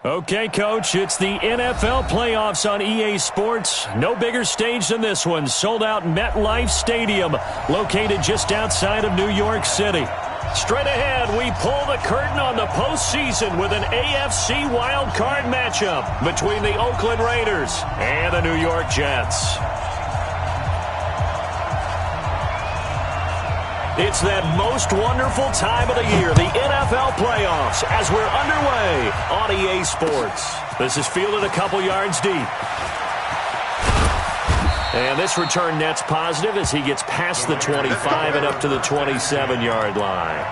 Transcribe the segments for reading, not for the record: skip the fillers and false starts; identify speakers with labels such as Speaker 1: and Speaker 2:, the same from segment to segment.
Speaker 1: Okay, Coach, it's the NFL playoffs on EA Sports. No bigger stage than this one. Sold out MetLife Stadium, located just outside of New York City. Straight ahead, we pull the curtain on the postseason with an AFC wildcard matchup between the Oakland Raiders and the New York Jets. It's that most wonderful time of the year, the NFL playoffs, as we're underway on EA Sports. This is fielded a couple yards deep. And this return net's positive as he gets past the 25 and up to the 27-yard line.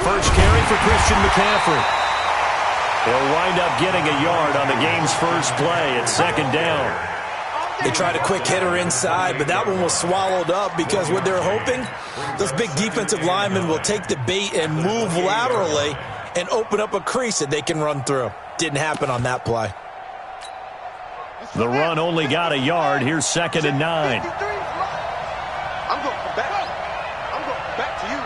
Speaker 1: First carry for Christian McCaffrey. He'll wind up getting a yard on the game's first play at second down.
Speaker 2: They tried a quick hitter inside, but that one was swallowed up because what they're hoping, those big defensive linemen will take the bait and move laterally and open up a crease that they can run through. Didn't happen on that play.
Speaker 1: The run only got a yard. Here's 2nd and 9.
Speaker 3: I'm going back to you.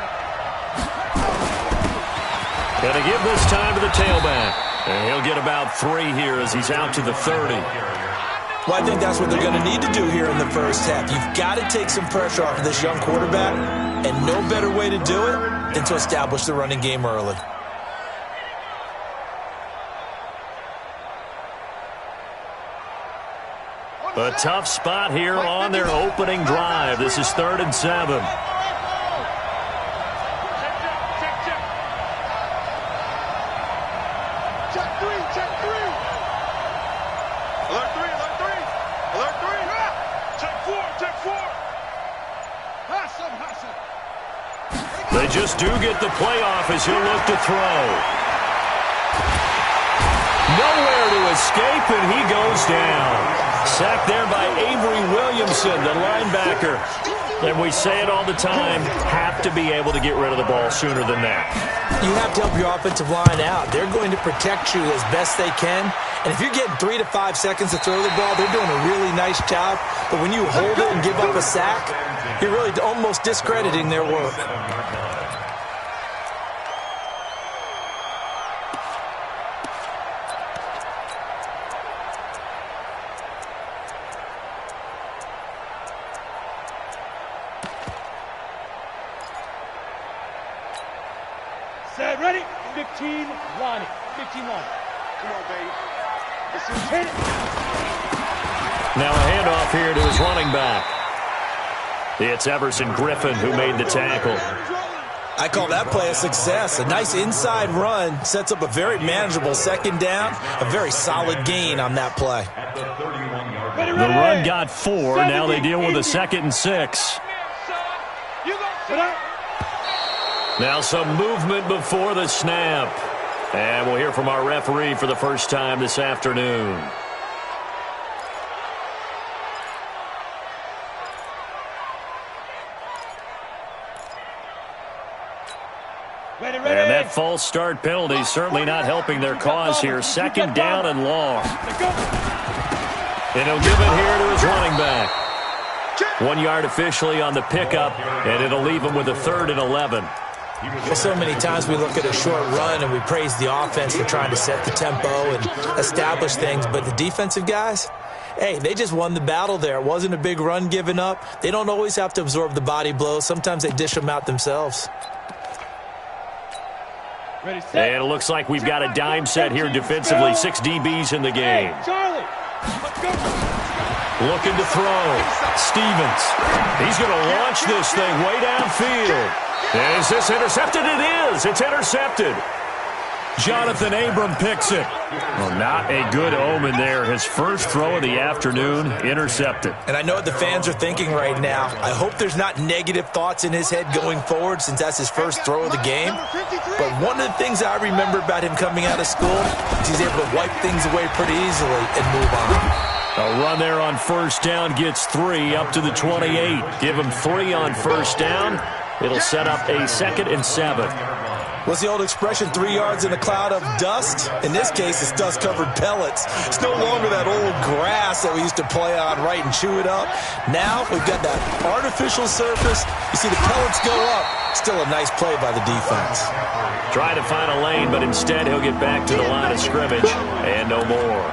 Speaker 1: And to give this time to the tailback. And he'll get about 3 here as he's out to the 30.
Speaker 2: Well, I think that's what they're going to need to do here in the first half. You've got to take some pressure off of this young quarterback, and no better way to do it than to establish the running game early.
Speaker 1: A tough spot here on their opening drive. This is 3rd and 7. They just do get the play off as he'll look to throw. Nowhere to escape, and he goes down. Sacked there by Avery Williamson, the linebacker. And we say it all the time, have to be able to get rid of the ball sooner than that.
Speaker 2: You have to help your offensive line out. They're going to protect you as best they can. And if you're getting 3 to 5 seconds to throw the ball, they're doing a really nice job. But when you hold it and give up a sack, you're really almost discrediting their work.
Speaker 4: Set, ready? 15 line. 15 line. Come on, baby. This is it.
Speaker 1: Now a handoff here to his running back. It's Everson Griffin who made the tackle.
Speaker 2: I call that play a success. A nice inside run sets up a very manageable 2nd down. A very solid gain on that play.
Speaker 1: The run got 4. Now they deal with a 2nd and 6. Now some movement before the snap. And we'll hear from our referee for the first time this afternoon. And that false start penalty certainly not helping their cause here. 2nd down and long. And he'll give it here to his running back. 1 yard officially on the pickup, and it'll leave him with a 3rd and 11.
Speaker 2: Well, so many times we look at a short run and we praise the offense for trying to set the tempo and establish things, but the defensive guys, Hey, they just won the battle there. It wasn't a big run given up. They don't always have to absorb the body blows. Sometimes they dish them out themselves.
Speaker 1: And it looks like we've got a dime set here defensively. 6 DBs in the game. Looking to throw. Stevens. He's going to launch this thing way downfield. Is this intercepted? It is. It's intercepted. Jonathan Abram picks it. Well, not a good omen there. His first throw of the afternoon, intercepted.
Speaker 2: And I know what the fans are thinking right now. I hope there's not negative thoughts in his head going forward since that's his first throw of the game. But one of the things I remember about him coming out of school is he's able to wipe things away pretty easily and move on.
Speaker 1: A run there on first down gets 3 up to the 28. Give him 3 on first down. It'll set up a 2nd and 7.
Speaker 2: What's the old expression, 3 yards in a cloud of dust? In this case, it's dust-covered pellets. It's no longer that old grass that we used to play on, right, and chew it up. Now we've got that artificial surface. You see the pellets go up. Still a nice play by the defense.
Speaker 1: Trying to find a lane, but instead he'll get back to the line of scrimmage and no more.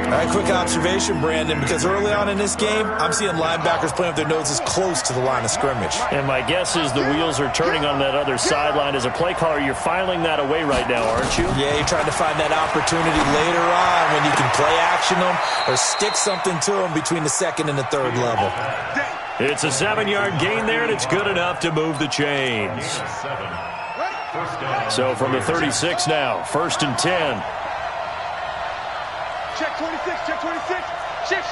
Speaker 2: All right, quick observation, Brandon, because early on in this game, I'm seeing linebackers playing with their noses close to the line of scrimmage.
Speaker 1: And my guess is the wheels are turning on that other sideline. As a play caller, you're filing that away right now, aren't you?
Speaker 2: Yeah, you're trying to find that opportunity later on when you can play action them or stick something to them between the 2nd and the 3rd level.
Speaker 1: It's a 7-yard gain there, and it's good enough to move the chains. So from the 36 now, 1st and 10.
Speaker 3: Check 26, check 26. Check.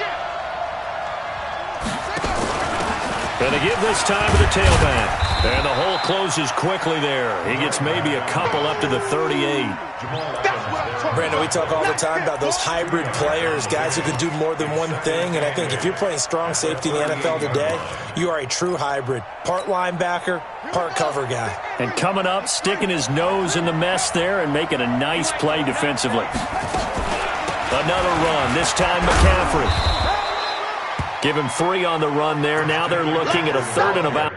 Speaker 1: Gonna give this time to the tailback. And the hole closes quickly there. He gets maybe a couple up to the 38.
Speaker 2: Brandon, we talk all the time about those hybrid players, guys who can do more than one thing. And I think if you're playing strong safety in the NFL today, you are a true hybrid. Part linebacker, part cover guy.
Speaker 1: And coming up, sticking his nose in the mess there and making a nice play defensively. Another run, this time McCaffrey. Give him 3 on the run there. Now they're looking at a 3rd and about.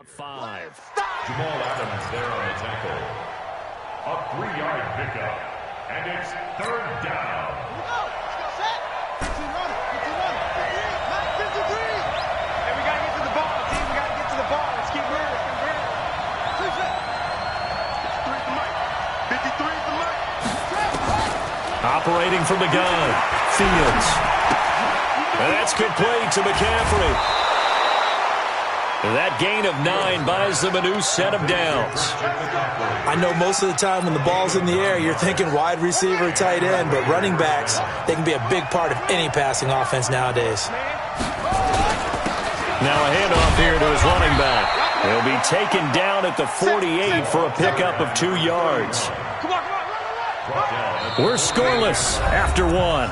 Speaker 1: Five.
Speaker 5: Jamal Adams there on the tackle. A 3-yard pickup. And it's 3rd down.
Speaker 3: Here we go. Let's go, set. 15 running. 53. Hey, we got to get to the ball, team. We got to get to the ball. Let's keep moving. Let's keep moving. 53 is the mic. 53 is the mic.
Speaker 1: Operating from the gun. Fields. And that's complete to McCaffrey. That gain of 9 buys them a new set of downs.
Speaker 2: I know most of the time when the ball's in the air, you're thinking wide receiver, tight end, but running backs, they can be a big part of any passing offense nowadays.
Speaker 1: Now a handoff here to his running back. He'll be taken down at the 48 for a pickup of 2 yards. We're scoreless after 1.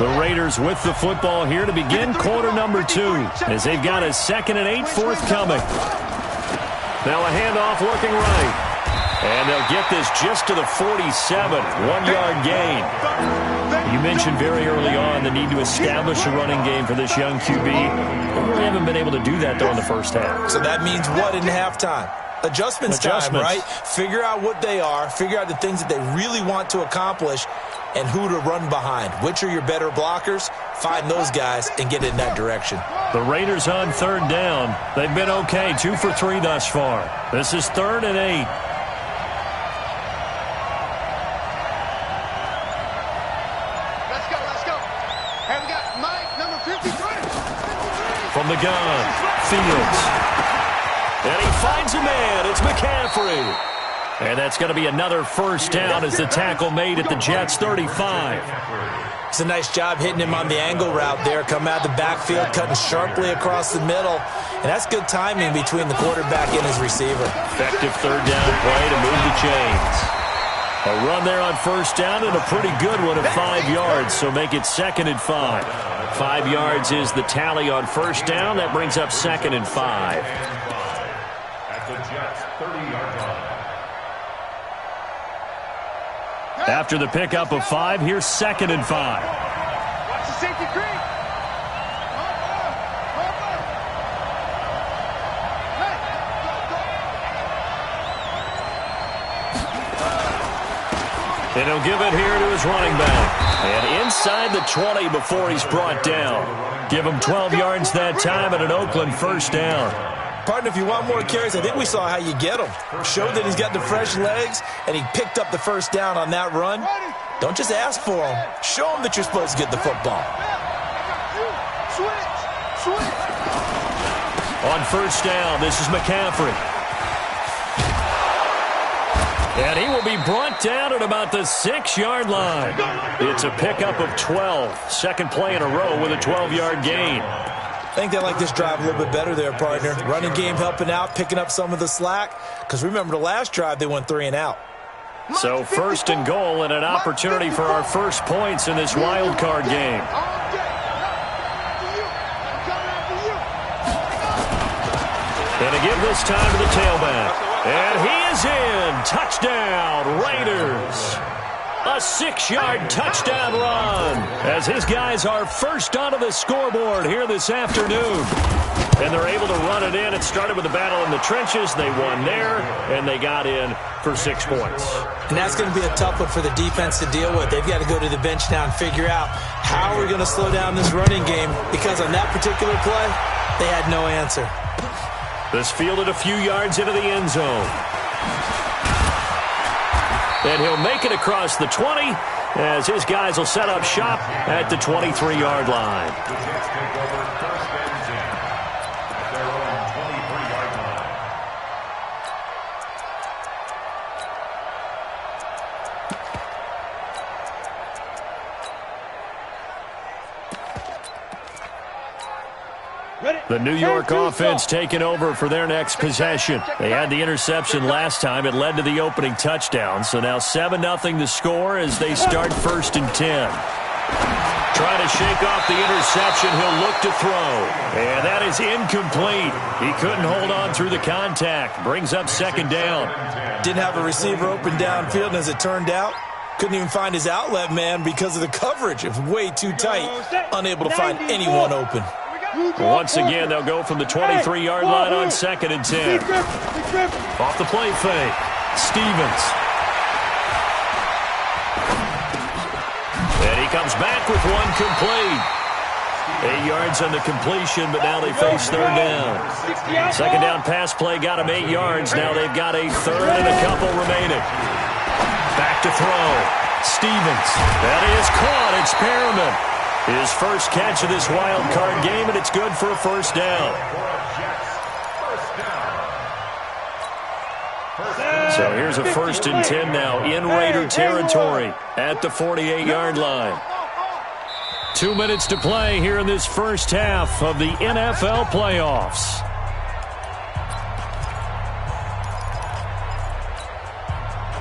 Speaker 1: The Raiders with the football here to begin quarter number 2 as they've got a 2nd and 8 forthcoming. Now a handoff looking right. And they'll get this just to the 47, 1-yard gain. You mentioned very early on the need to establish a running game for this young QB. They really haven't been able to do that, though, in the first half.
Speaker 2: So that means what in halftime? Adjustments time, right? Figure out what they are, figure out the things that they really want to accomplish, and who to run behind. Which are your better blockers? Find those guys and get in that direction.
Speaker 1: The Raiders on 3rd down. They've been okay, 2 for 3 thus far. This is 3rd and 8.
Speaker 3: Let's go. Hey, we got Mike, number 53.
Speaker 1: From the gun, Fields. And he finds a man. It's McCaffrey. And that's going to be another first down as the tackle made at the Jets' 35.
Speaker 2: It's a nice job hitting him on the angle route there. Come out of the backfield, cutting sharply across the middle. And that's good timing between the quarterback and his receiver.
Speaker 1: Effective 3rd down play to move the chains. A run there on first down and a pretty good one of 5 yards, so make it 2nd and 5. 5 yards is the tally on first down. That brings up 2nd and 5.
Speaker 5: At the Jets' 30-yard line.
Speaker 1: After the pickup of 5, here's 2nd and 5.
Speaker 3: Watch the safety creep.
Speaker 1: And he'll give it here to his running back. And inside the 20 before he's brought down. Give him 12 yards that time and an Oakland first down.
Speaker 2: Partner, if you want more carries, I think we saw how you get them. Showed that he's got the fresh legs, and he picked up the first down on that run. Don't just ask for them. Show them that you're supposed to get the football.
Speaker 1: On first down, this is McCaffrey. And he will be brought down at about the 6-yard line. It's a pickup of 12. Second play in a row with a 12-yard gain.
Speaker 2: I think they like this drive a little bit better there, partner. Running game helping out, picking up some of the slack. Because remember, the last drive, they went 3 and out.
Speaker 1: So 1st and goal and an opportunity for our first points in this wild card game. And a give this time to the tailback. And he is in. Touchdown, Raiders. A 6-yard touchdown run as his guys are first onto the scoreboard here this afternoon. And they're able to run it in. It started with a battle in the trenches. They won there, and they got in for 6 points.
Speaker 2: And that's going to be a tough one for the defense to deal with. They've got to go to the bench now and figure out how we're going to slow down this running game, because on that particular play, they had no answer.
Speaker 1: This fielded a few yards into the end zone. And he'll make it across the 20 as his guys will set up shop at the 23-yard line. The New York offense taking over for their next possession. They had the interception last time. It led to the opening touchdown. So now 7-0 to score as they start 1st and 10. Trying to shake off the interception. He'll look to throw. And that is incomplete. He couldn't hold on through the contact. Brings up 2nd down.
Speaker 2: Didn't have a receiver open downfield, and as it turned out, couldn't even find his outlet man because of the coverage. It was way too tight. Unable to find anyone open.
Speaker 1: Once again, they'll go from the 23-yard line on 2nd and 10. Off the play fake. Stevens. And he comes back with one complete. 8 yards on the completion, but now they face 3rd down. 2nd down pass play got him 8 yards. Now they've got a 3rd and a couple remaining. Back to throw. Stevens. That is caught. It's Perriman. His first catch of this wild card game, and it's good for a first down. So here's a 1st and 10 now in Raider territory at the 48-yard line. 2 minutes to play here in this first half of the NFL playoffs.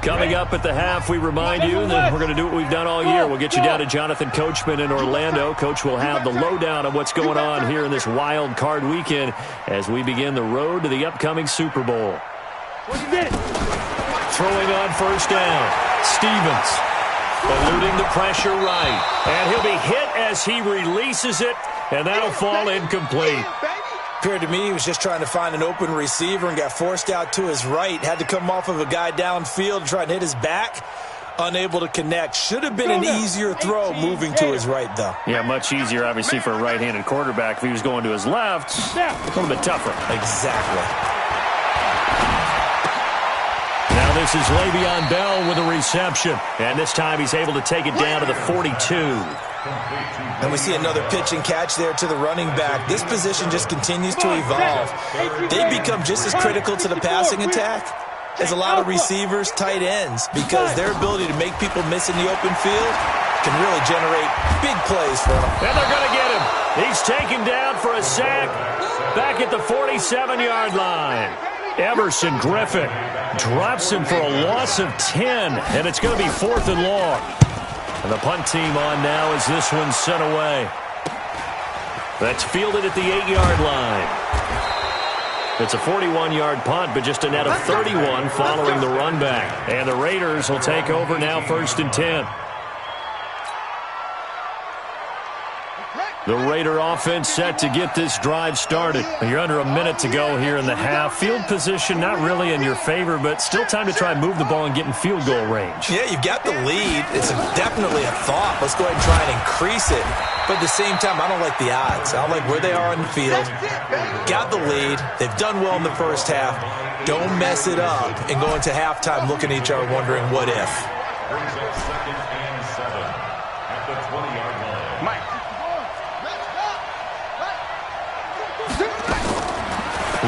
Speaker 1: Coming up at the half, we remind you that we're going to do what we've done all year. We'll get you down to Jonathan Coachman in Orlando. Coach will have the lowdown on what's going on here in this wild card weekend as we begin the road to the upcoming Super Bowl. Throwing on first down, Stevens eluding the pressure right. And he'll be hit as he releases it, and that'll fall incomplete.
Speaker 2: Appeared to me he was just trying to find an open receiver and got forced out to his right. Had to come off of a guy downfield to try and hit his back. Unable to connect. Should have been an easier throw moving to his right, though.
Speaker 1: Yeah, much easier, obviously, for a right-handed quarterback. If he was going to his left, a little bit tougher.
Speaker 2: Exactly.
Speaker 1: Now this is Le'Veon Bell with a reception. And this time he's able to take it down to the 42.
Speaker 2: And we see another pitch and catch there to the running back. This position just continues to evolve. They become just as critical to the passing attack as a lot of receivers, tight ends, because their ability to make people miss in the open field can really generate big plays for them.
Speaker 1: And they're going to get him. He's taken down for a sack back at the 47-yard line. Everson Griffin drops him for a loss of 10, and it's going to be 4th and long. And the punt team on now as this one's sent away. That's fielded at the 8-yard line. It's a 41-yard punt, but just a net of 31 following the run back. And the Raiders will take over now, 1st and 10. The Raider offense set to get this drive started. You're under a minute to go here in the half. Field position not really in your favor, but still time to try and move the ball and get in field goal range.
Speaker 2: Yeah, you've got the lead. It's definitely a thought. Let's go ahead and try and increase it. But at the same time, I don't like the odds. I don't like where they are on the field. Got the lead. They've done well in the first half. Don't mess it up and go into halftime looking at each other wondering what if.
Speaker 5: Brings up 2nd and 7 at the 20-yard line.
Speaker 3: Mike.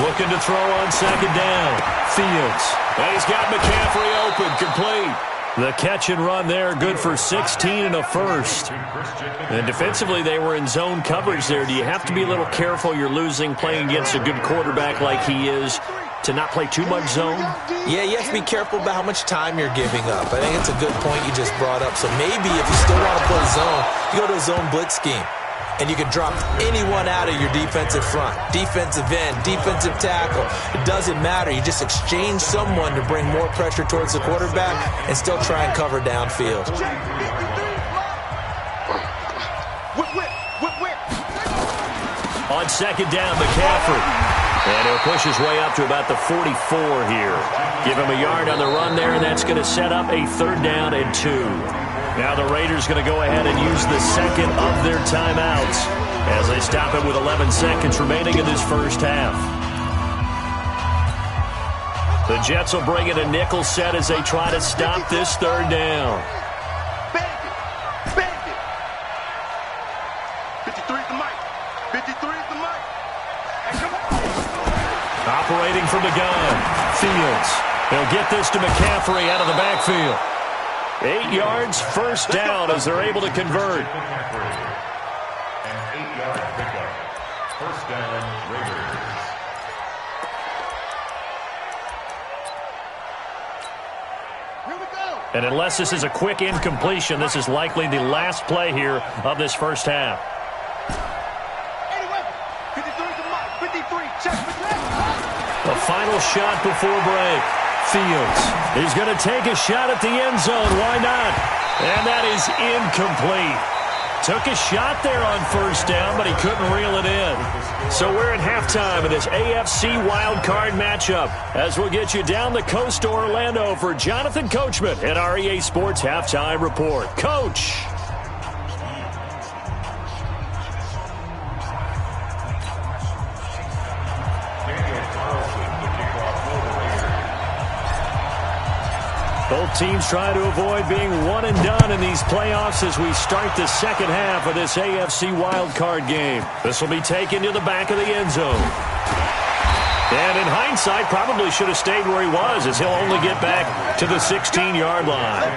Speaker 1: Looking to throw on 2nd down. Fields. And he's got McCaffrey open. Complete. The catch and run there, good for 16 and a first. And defensively, they were in zone coverage there. Do you have to be a little careful? You're losing playing against a good quarterback like he is to not play too much zone?
Speaker 2: Yeah, you have to be careful about how much time you're giving up. I think it's a good point you just brought up. So maybe if you still want to play zone, you go to a zone blitz scheme. And you can drop anyone out of your defensive front, defensive end, defensive tackle. It doesn't matter. You just exchange someone to bring more pressure towards the quarterback and still try and cover downfield.
Speaker 1: On 2nd down, McCaffrey. And he'll push his way up to about the 44 here. Give him a yard on the run there, and that's going to set up a 3rd down and 2. Now the Raiders going to go ahead and use the second of their timeouts as they stop it with 11 seconds remaining in this first half. The Jets will bring in a nickel set as they try to stop this 3rd down.
Speaker 3: 53's the mic. 53's the mic. Hey, come on.
Speaker 1: Operating from the gun. Fields. They'll get this to McCaffrey out of the backfield. 8 yards, 1st down as they're able to convert.
Speaker 5: An 8-yard pickup. 1st down, Raiders.
Speaker 3: Here we go.
Speaker 1: And unless this is a quick incompletion, this is likely the last play here of this first half.
Speaker 3: 53's the mic. 53. Check the
Speaker 1: The final shot before break. Fields. He's going to take a shot at the end zone. Why not? And that is incomplete. Took a shot there on 1st down, but he couldn't reel it in. So we're at halftime of this AFC wildcard matchup as we'll get you down the coast to Orlando for Jonathan Coachman at our EA Sports Halftime Report. Coach. Both teams try to avoid being one and done in these playoffs as we start the second half of this AFC wildcard game. This will be taken to the back of the end zone. And in hindsight, probably should have stayed where he was as he'll only get back to the 16-yard line.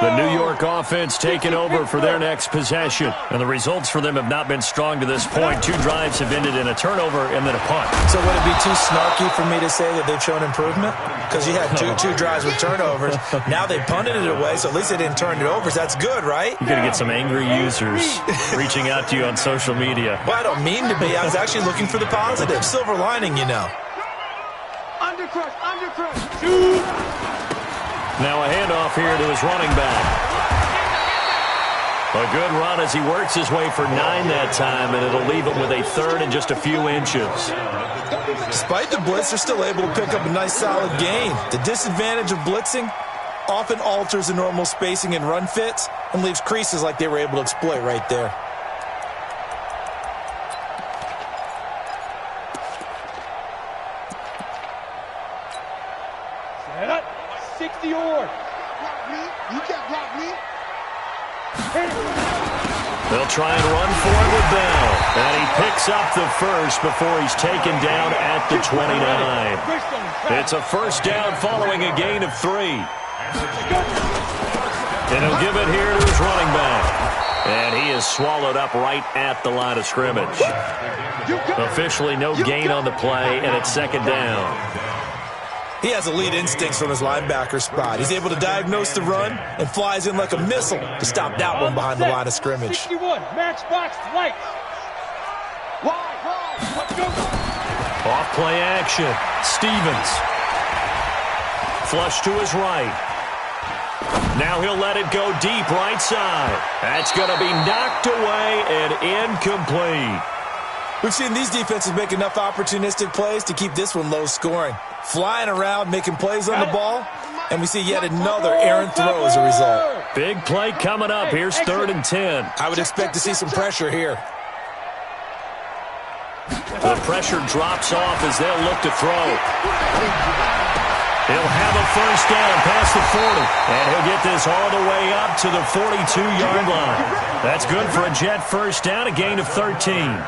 Speaker 1: The New York offense taking over for their next possession. And the results for them have not been strong to this point. 2 drives have ended in a turnover and then a punt.
Speaker 2: So would it be too snarky for me to say that they've shown improvement? Because you had two drives with turnovers. Now they punted it away, so at least they didn't turn it over. So that's good, right?
Speaker 1: You're going to get some angry users reaching out to you on social media.
Speaker 2: Well, I don't mean to be. I was actually looking for the positive. Silver lining, you know.
Speaker 3: Undercrush.
Speaker 1: Now a handoff here to his running back. A good run as he works his way for 9 that time, and it'll leave him with a 3rd and just a few inches.
Speaker 2: Despite the blitz, they're still able to pick up a nice solid gain. The disadvantage of blitzing often alters the normal spacing and run fits and leaves creases like they were able to exploit right there.
Speaker 4: Set up. 60 yard.
Speaker 3: You can't block me.
Speaker 1: They'll try and run for it with Bell. And he picks up the first before he's taken down at the 29. It's a 1st down following a gain of 3. And he'll give it here to his running back. And he is swallowed up right at the line of scrimmage. Officially no gain on the play, and it's 2nd down.
Speaker 2: He has elite instincts from his linebacker spot. He's able to diagnose the run and flies in like a missile to stop that one behind the line of scrimmage.
Speaker 4: 61, matchbox right. Let's go.
Speaker 1: Off play action. Stevens. Flush to his right. Now he'll let it go deep right side. That's going to be knocked away and incomplete.
Speaker 2: We've seen these defenses make enough opportunistic plays to keep this one low scoring. Flying around, making plays on the ball, and we see yet another errant throw as a result.
Speaker 1: Big play coming up. Here's 3rd and 10.
Speaker 2: I would expect to see some pressure here.
Speaker 1: The pressure drops off as they'll look to throw. He'll have a first down past the 40, and he'll get this all the way up to the 42-yard line. That's good for a Jet first down, a gain of 13.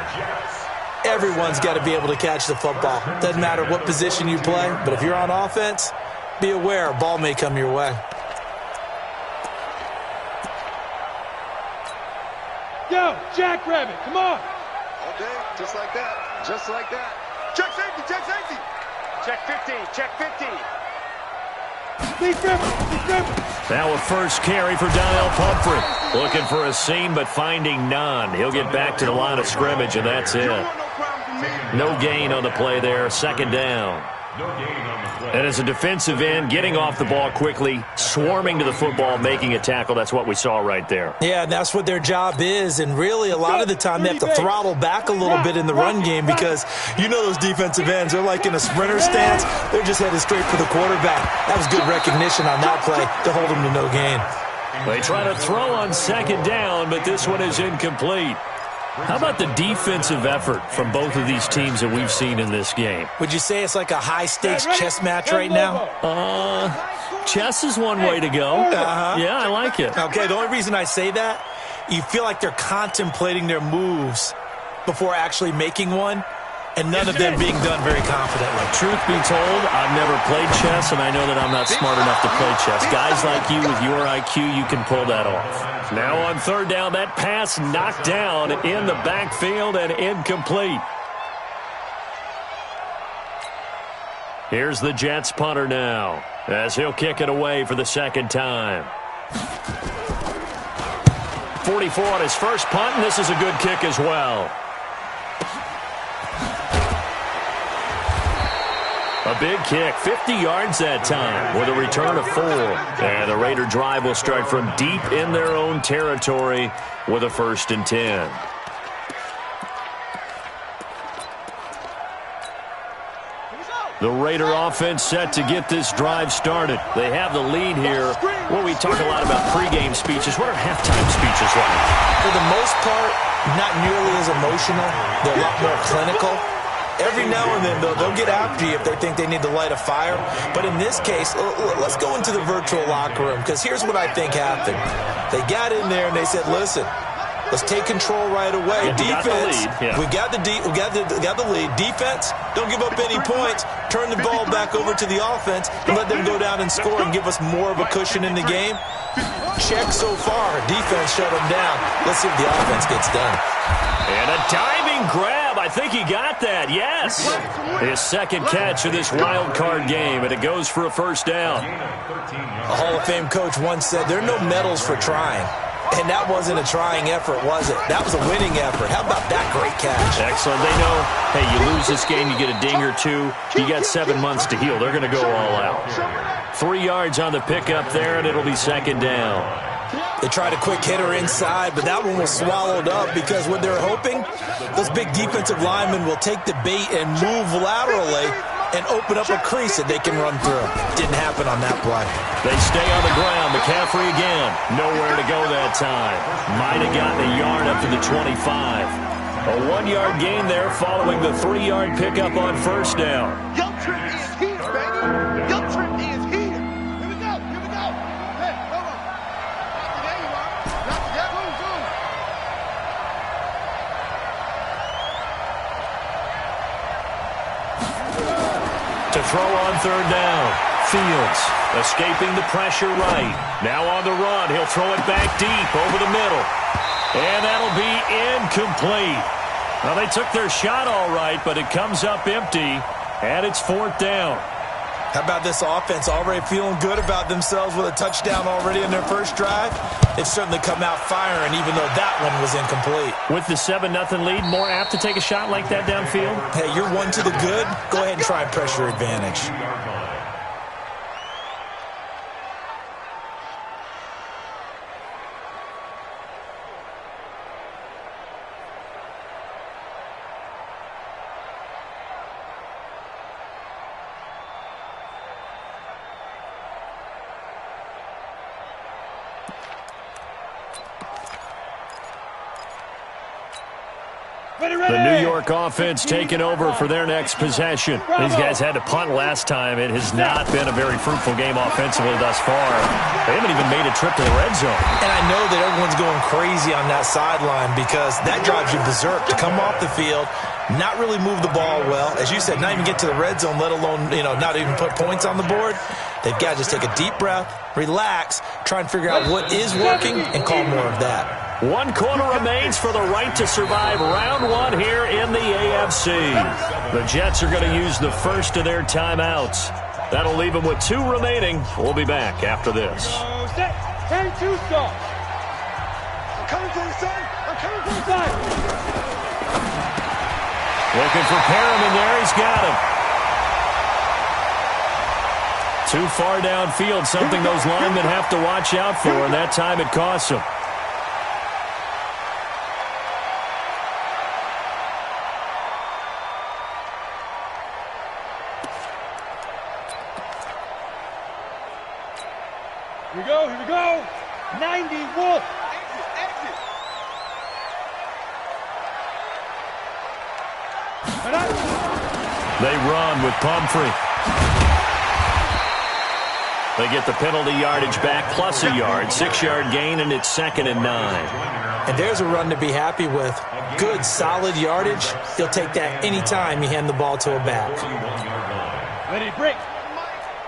Speaker 2: Everyone's got to be able to catch the football. Doesn't matter what position you play, but if you're on offense, be aware a ball may come your way.
Speaker 4: Yo, Jackrabbit, come on.
Speaker 3: All day, just like that. Just like that. Check safety, check safety. Check 15, check 15.
Speaker 1: Now a first carry for Donnell Pumphrey. Looking for a seam, but finding none. He'll get back to the line of scrimmage, and that's it. No gain on the play there. 2nd down. And as a defensive end, getting off the ball quickly, swarming to the football, making a tackle, that's what we saw right there.
Speaker 2: Yeah, and that's what their job is. And really, a lot of the time, they have to throttle back a little bit in the run game because you know those defensive ends, they're like in a sprinter stance. They're just headed straight for the quarterback. That was good recognition on that play to hold him to no gain.
Speaker 1: They try to throw on 2nd down, but this one is incomplete. How about the defensive effort from both of these teams that we've seen in this game?
Speaker 2: Would you say it's like a high-stakes chess match right now?
Speaker 1: Chess is one way to go. Yeah, I like it.
Speaker 2: Okay, the only reason I say that, you feel like they're contemplating their moves before actually making one, and none of them being done very confidently.
Speaker 1: Truth be told, I've never played chess, and I know that I'm not smart enough to play chess. Guys like you with your IQ, you can pull that off. Now on 3rd down, that pass knocked down in the backfield and incomplete. Here's the Jets punter now, as he'll kick it away for the 2nd time. 44 on his first punt, and this is a good kick as well. A big kick, 50 yards that time with a return of 4. And the Raider drive will start from deep in their own territory with a 1st and 10. The Raider offense set to get this drive started. They have the lead here. Well, we talk a lot about pregame speeches. What are halftime speeches like?
Speaker 2: For the most part, not nearly as emotional. They're a lot more clinical. Every now and then, they'll get after you if they think they need to light a fire. But in this case, let's go into the virtual locker room, because here's what I think happened. They got in there and they said, listen, let's take control right away. Defense, we got the lead. Defense, don't give up any points. Turn the ball back over to the offense and let them go down and score and give us more of a cushion in the game. Check so far. Defense shut them down. Let's see if the offense gets done.
Speaker 1: And a diving grab. I think he got that. Yes. His 2nd catch of this wild card game, and it goes for a 1st down.
Speaker 2: A Hall of Fame coach once said, there are no medals for trying. And that wasn't a trying effort, was it? That was a winning effort. How about that great catch?
Speaker 1: Excellent. They know, hey, you lose this game, you get a ding or two. You got 7 months to heal. They're going to go all out. 3 yards on the pickup there, and it'll be 2nd down.
Speaker 2: They tried a quick hitter inside, but that one was swallowed up because what they're hoping, those big defensive linemen will take the bait and move laterally and open up a crease that they can run through. Didn't happen on that play.
Speaker 1: They stay on the ground. McCaffrey again. Nowhere to go that time. Might have gotten a yard up to the 25. A 1-yard gain there following the 3-yard pickup on 1st down.
Speaker 3: Your trip is here, baby. Your trip is here. Here we go. Here we go. Hey, hold on. There you are. Boom, boom.
Speaker 1: To throw on 3rd down. Fields escaping the pressure right. Now on the run. He'll throw it back deep over the middle. And that'll be incomplete. Well, they took their shot all right, but it comes up empty, and it's 4th down.
Speaker 2: How about this offense already feeling good about themselves with a touchdown already in their first drive? They've certainly come out firing, even though that one was incomplete.
Speaker 1: With the 7-0 lead, more apt to take a shot like that downfield?
Speaker 2: Hey, you're one to the good. Go ahead and try and press your advantage.
Speaker 1: The New York offense taking over for their next possession. These guys had to punt last time. It has not been a very fruitful game offensively thus far. They haven't even made a trip to the red zone.
Speaker 2: And I know that everyone's going crazy on that sideline because that drives you berserk to come off the field, not really move the ball well. As you said, not even get to the red zone, let alone, not even put points on the board. They've got to just take a deep breath, relax, try and figure out what is working, and call more of that.
Speaker 1: 1 quarter remains for the right to survive round 1 here in the AFC. The Jets are going to use the first of their timeouts. That'll leave them with 2 remaining. We'll be back after this.
Speaker 4: Set. 10-2 start.
Speaker 3: I'm coming for you, son. I'm coming for you, son.
Speaker 1: Looking for Perriman there. He's got him. Too far downfield, something those linemen have to watch out for, and that time it costs them.
Speaker 4: Here we go. 91.
Speaker 3: Exit.
Speaker 1: They run with Pumphrey. They get the penalty yardage back plus a yard. 6-yard gain, and it's 2nd and 9.
Speaker 2: And there's a run to be happy with. Good, solid yardage. He'll take that any time you hand the ball to a back.
Speaker 4: Ready, break.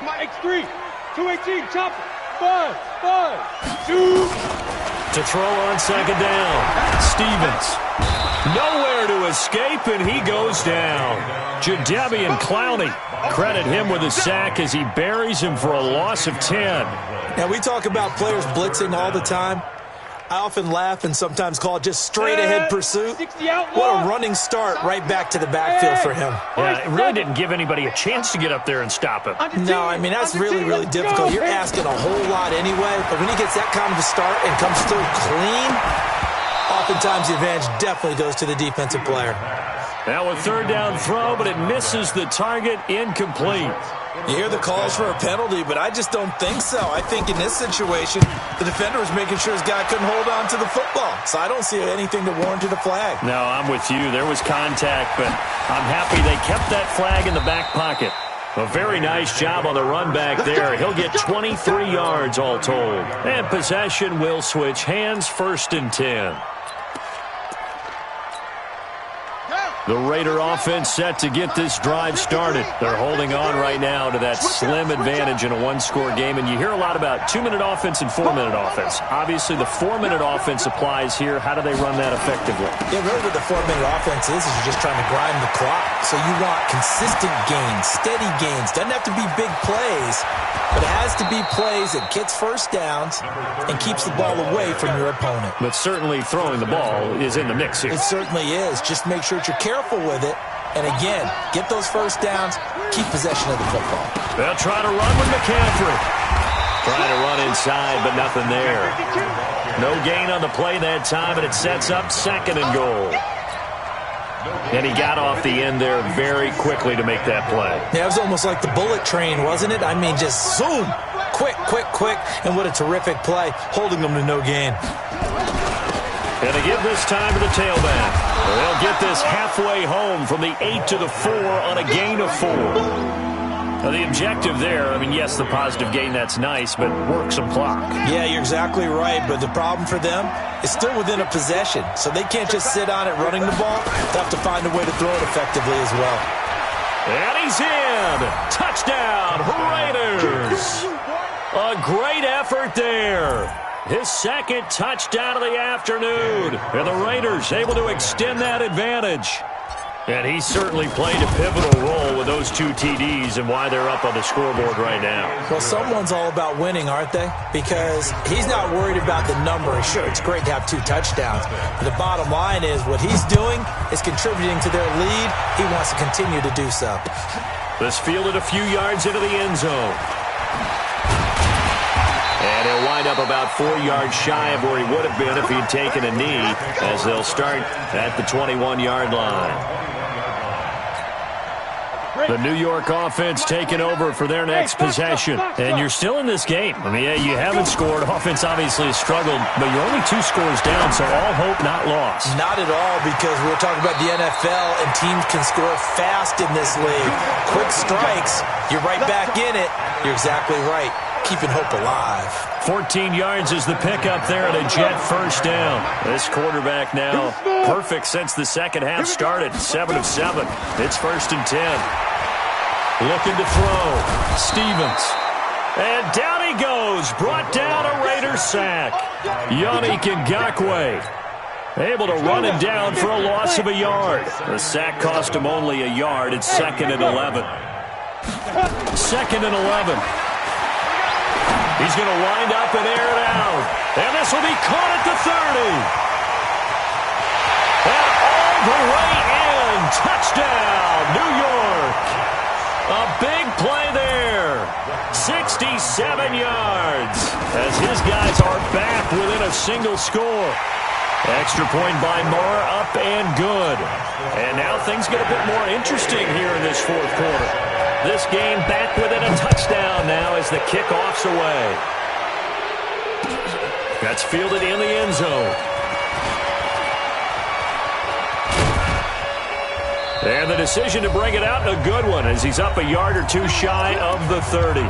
Speaker 4: X3. 218. Chopper. 5. 2.
Speaker 1: To throw on 2nd down. Stevens. Nowhere to escape, and he goes down. Jadeveon Clowney. Credit him with a sack as he buries him for a loss of 10.
Speaker 2: Now, we talk about players blitzing all the time. I often laugh and sometimes call it just straight-ahead pursuit. What a running start right back to the backfield for him.
Speaker 1: Yeah, it really didn't give anybody a chance to get up there and stop him.
Speaker 2: No, I mean, that's really, really difficult. You're asking a whole lot anyway, but when he gets that kind of a start and comes through clean, oftentimes the advantage definitely goes to the defensive player.
Speaker 1: Now a 3rd down throw, but it misses the target. Incomplete.
Speaker 2: You hear the calls for a penalty, but I just don't think so. I think in this situation, the defender was making sure his guy couldn't hold on to the football. So I don't see anything to warrant a flag.
Speaker 1: No, I'm with you. There was contact, but I'm happy they kept that flag in the back pocket. A very nice job on the run back there. He'll get 23 yards all told. And possession will switch hands. 1st and 10. The Raider offense set to get this drive started. They're holding on right now to that slim advantage in a 1-score game. And you hear a lot about 2-minute offense and 4-minute offense. Obviously, the 4-minute offense applies here. How do they run that effectively?
Speaker 2: Yeah, really what the 4-minute offense is you're just trying to grind the clock. So you want consistent gains, steady gains. Doesn't have to be big plays, but it has to be plays that gets first downs and keeps the ball away from your opponent.
Speaker 1: But certainly throwing the ball is in the mix here.
Speaker 2: It certainly is. Just make sure that you're careful with it. And again, get those first downs, keep possession of the football.
Speaker 1: They'll try to run with McCaffrey. Trying to run inside, but nothing there. No gain on the play that time, and it sets up 2nd and goal. And he got off the end there very quickly to make that play.
Speaker 2: Yeah, it was almost like the bullet train, wasn't it? I mean, just zoom. Quick. And what a terrific play, holding them to no gain.
Speaker 1: And they give this time to the tailback. They'll get this halfway home from the 8 to the 4 on a gain of 4. Now, the objective there, I mean, yes, the positive gain, that's nice, but work some clock.
Speaker 2: Yeah, you're exactly right, but the problem for them is still within a possession, so they can't just sit on it running the ball. They have to find a way to throw it effectively as well.
Speaker 1: And he's in! Touchdown, Raiders! A great effort there. His 2nd touchdown of the afternoon. And the Raiders able to extend that advantage. And he certainly played a pivotal role with those 2 TDs and why they're up on the scoreboard right now.
Speaker 2: Well, someone's all about winning, aren't they? Because he's not worried about the number. Sure, it's great to have 2 touchdowns. But the bottom line is what he's doing is contributing to their lead. He wants to continue to do so.
Speaker 1: This fielded a few yards into the end zone. And he'll wind up about 4 yards shy of where he would have been if he'd taken a knee, as they'll start at the 21-yard line. The New York offense taking over for their next possession. And you're still in this game. I mean, yeah, you haven't scored. Offense obviously has struggled, but you're only 2 scores down, so all hope not lost.
Speaker 2: Not at all, because we're talking about the NFL, and teams can score fast in this league. Quick strikes, you're right back in it. You're exactly right. Keeping hope alive.
Speaker 1: 14 yards is the pickup there at a Jet first down. This quarterback now perfect since the second half started. 7 of 7. It's 1st and 10. Looking to throw. Stevens. And down he goes. Brought down a Raiders sack. Yannick Ngakoue able to run him down for a loss of a yard. The sack cost him only a yard. It's 2nd and 11. 2nd and 11. He's going to wind up and air it out. And this will be caught at the 30. And all the way in. Touchdown, New York. A big play there. 67 yards. As his guys are back within a single score. Extra point by Moore, up and good. And now things get a bit more interesting here in this 4th quarter. This game back within a touchdown now as the kickoff's away. That's fielded in the end zone. And the decision to bring it out, a good one, as he's up a yard or 2 shy of the 30.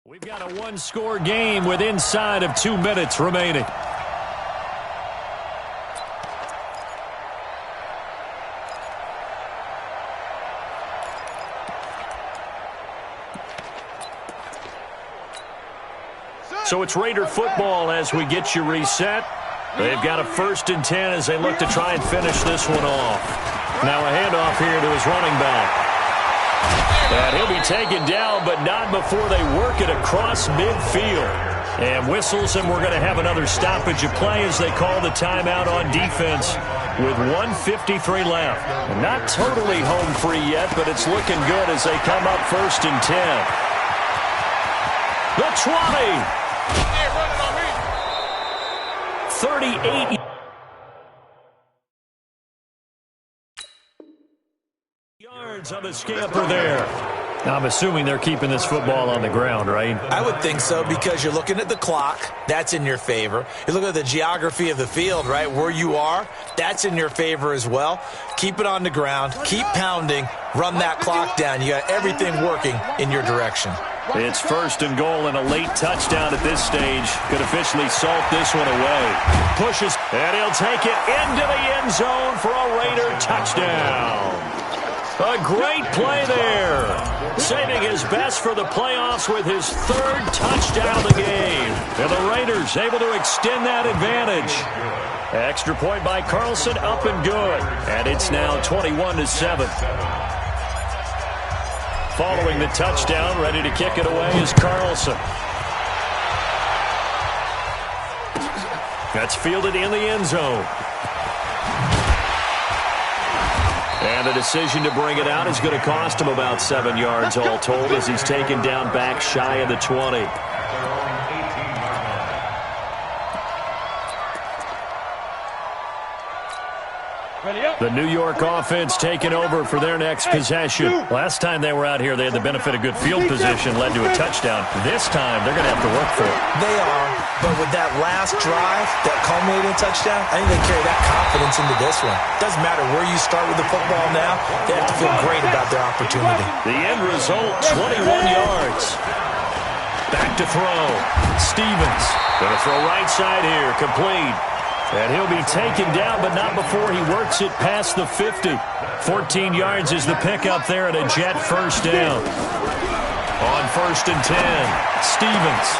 Speaker 1: We've got a one-score game with inside of 2 minutes remaining. So it's Raider football as we get you reset. They've got a 1st and 10 as they look to try and finish this one off. Now a handoff here to his running back. And he'll be taken down, but not before they work it across midfield. And whistles, and we're going to have another stoppage of play as they call the timeout on defense with 1:53 left. Not totally home free yet, but it's looking good as they come up 1st and 10. The 20. 38 yards on the scamper there. I'm assuming they're keeping this football on the ground, right?
Speaker 2: I would think so, because you're looking at the clock. That's in your favor. You look at the geography of the field, right, where you are. That's in your favor as well. Keep it on the ground. Keep pounding. Run that clock down. You got everything working in your direction.
Speaker 1: It's 1st and goal and a late touchdown at this stage. Could officially salt this one away. Pushes, and he'll take it into the end zone for a Raider touchdown. A great play there. Saving his best for the playoffs with his 3rd touchdown of the game. And the Raiders able to extend that advantage. Extra point by Carlson, up and good. And it's now 21-7. Following the touchdown, ready to kick it away is Carlson. That's fielded in the end zone. And the decision to bring it out is going to cost him about 7 yards all told as he's taken down back shy of the 20. The New York offense taking over for their next possession. Last time they were out here, they had the benefit of good field position, led to a touchdown. This time, they're going to have to work for it.
Speaker 2: They are, but with that last drive, that culminating touchdown, I think they carry that confidence into this one. Doesn't matter where you start with the football now, they have to feel great about their opportunity.
Speaker 1: The end result, 21 yards. Back to throw. Stevens going to throw right side here, complete. And he'll be taken down, but not before he works it past the 50. 14 yards is the pickup there and a jet 1st down. On 1st and 10, Stevens.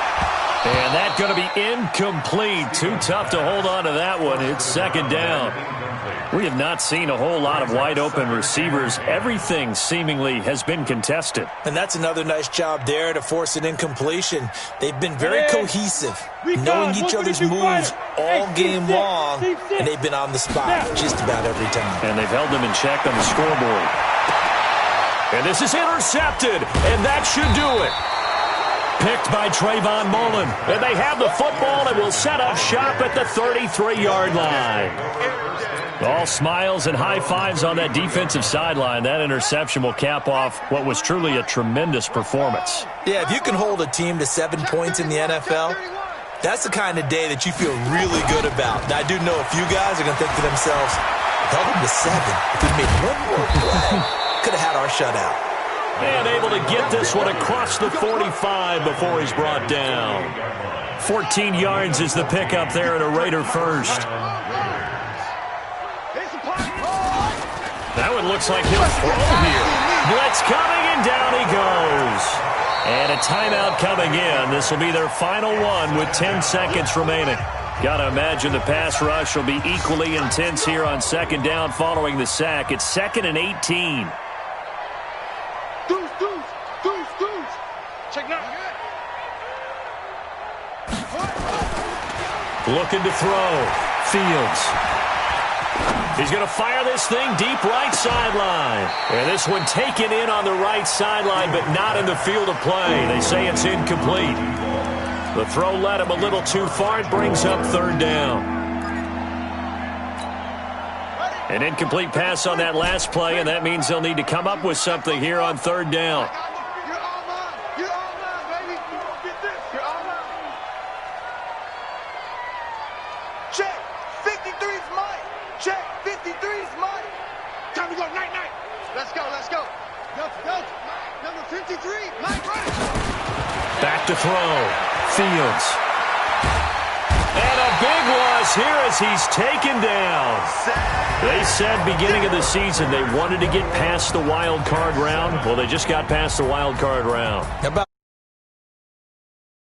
Speaker 1: And that's going to be incomplete. Too tough to hold on to that one. It's 2nd down. We have not seen a whole lot of wide-open receivers. Everything seemingly has been contested.
Speaker 2: And that's another nice job there to force an incompletion. They've been very cohesive, knowing each other's moves all game long, and they've been on the spot just about every time.
Speaker 1: And they've held them in check on the scoreboard. And this is intercepted, and that should do it. Picked by Trayvon Mullen. And they have the football and will set up shop at the 33-yard line. All smiles and high fives on that defensive sideline. That interception will cap off what was truly a tremendous performance.
Speaker 2: Yeah, if you can hold a team to 7 points in the NFL, that's the kind of day that you feel really good about. Now, I do know a few guys are going to think to themselves, held them to 7. If we made one more play, could have had our shutout.
Speaker 1: And able to get this one across the 45 before he's brought down. 14 yards is the pickup there at a Raider 1st. That one looks like he'll throw here. Blitz coming, and down he goes. And a timeout coming in. This will be their final one with 10 seconds remaining. Got to imagine the pass rush will be equally intense here on 2nd down following the sack. It's 2nd and 18.
Speaker 3: Deuce. Check now.
Speaker 1: Looking to throw. Fields. He's going to fire this thing deep right sideline. And this one taken in on the right sideline, but not in the field of play. They say it's incomplete. The throw led him a little too far. It brings up 3rd down. An incomplete pass on that last play, and that means they'll need to come up with something here on 3rd down.
Speaker 3: You're all mine, baby. Get this. You're all mine. Check. 53's mine. Check. 53's mine. Time to go. Night. Let's go. Go. Number 53. Mike, run.
Speaker 1: Back to throw. Fields. And a big loss here as he's taken down. They said beginning of the season they wanted to get past the wild card round. Well, they just got past the wild card round.